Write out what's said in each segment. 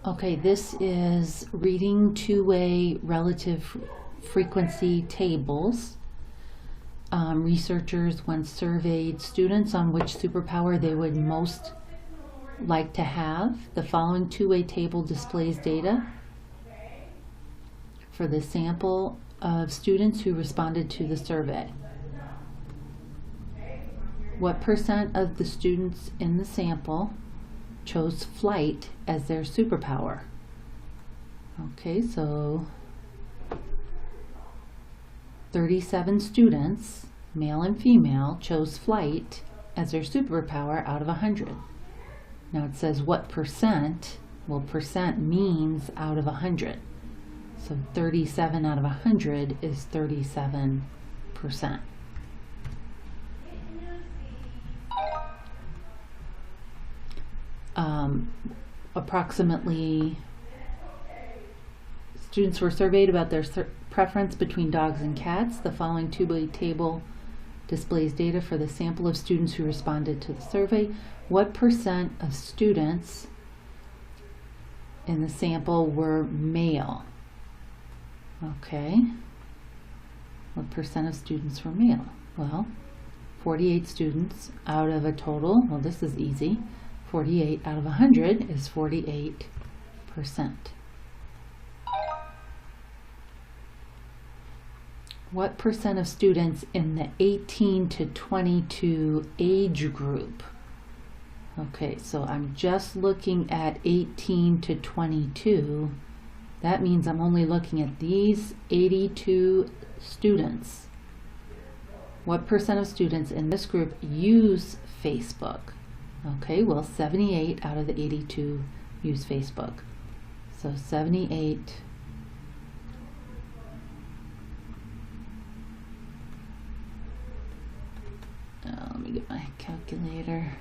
Okay, this is reading two-way relative frequency tables. Researchers once surveyed students on which superpower they would most like to have. The following two-way table displays data for the sample of students who responded to the survey. What percent of the students in the sample chose flight as their superpower? Okay, so 37 students, male and female, chose flight as their superpower out of 100. Now it says what percent? Well, percent means out of 100. So 37 out of 100 is 37%. Approximately, students were surveyed about their preference between dogs and cats. The following two-way table displays data for the sample of students who responded to the survey. What percent of students in the sample were male? Okay. What percent of students were male? Well, 48 students out of a total, well, this is easy. 48 out of 100 is 48%. What percent of students in the 18 to 22 age group? Okay, so I'm just looking at 18 to 22. That means I'm only looking at these 82 students. What percent of students in this group use Facebook? Okay, well, 78 out of the 82 use Facebook. So 78 let me get my calculator.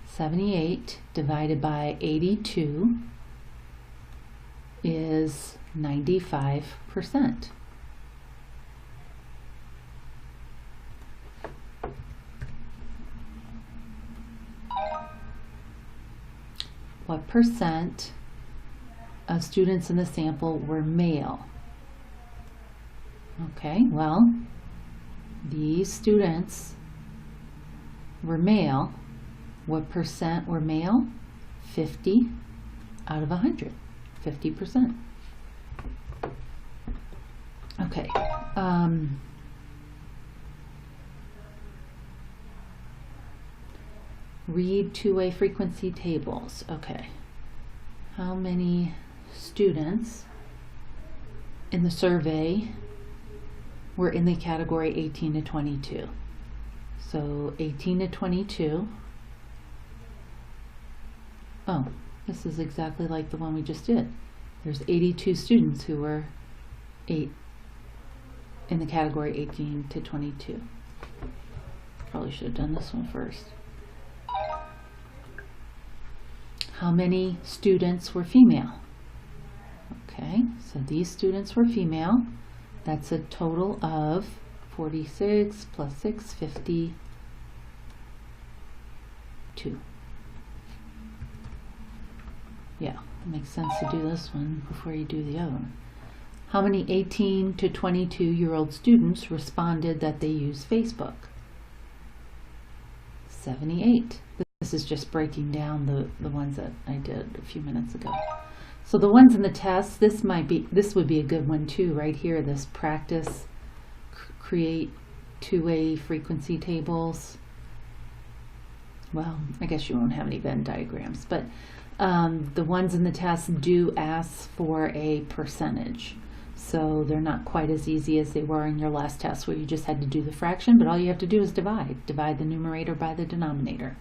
78 divided by 82 is 95%. What percent of students in the sample were male? Okay, well, these students were male. What percent were male? 50 out of 100, 50%. Okay. Read two-way frequency tables. Okay. How many students in the survey were in the category 18 to 22? So 18 to 22. Oh, this is exactly like the one we just did. There's 82 students who were in the category 18 to 22. Probably should have done this one first. How many students were female? Okay, so these students were female. That's a total of 46 plus 6, 52. Yeah, it makes sense to do this one before you do the other one. How many 18 to 22-year-old students responded that they use Facebook? 78. This is just breaking down the ones that I did a few minutes ago. So the ones in the test, this would be a good one too, right here, this practice, create two-way frequency tables. Well, I guess you won't have any Venn diagrams, but the ones in the test do ask for a percentage. So they're not quite as easy as they were in your last test where you just had to do the fraction, but all you have to do is divide the numerator by the denominator.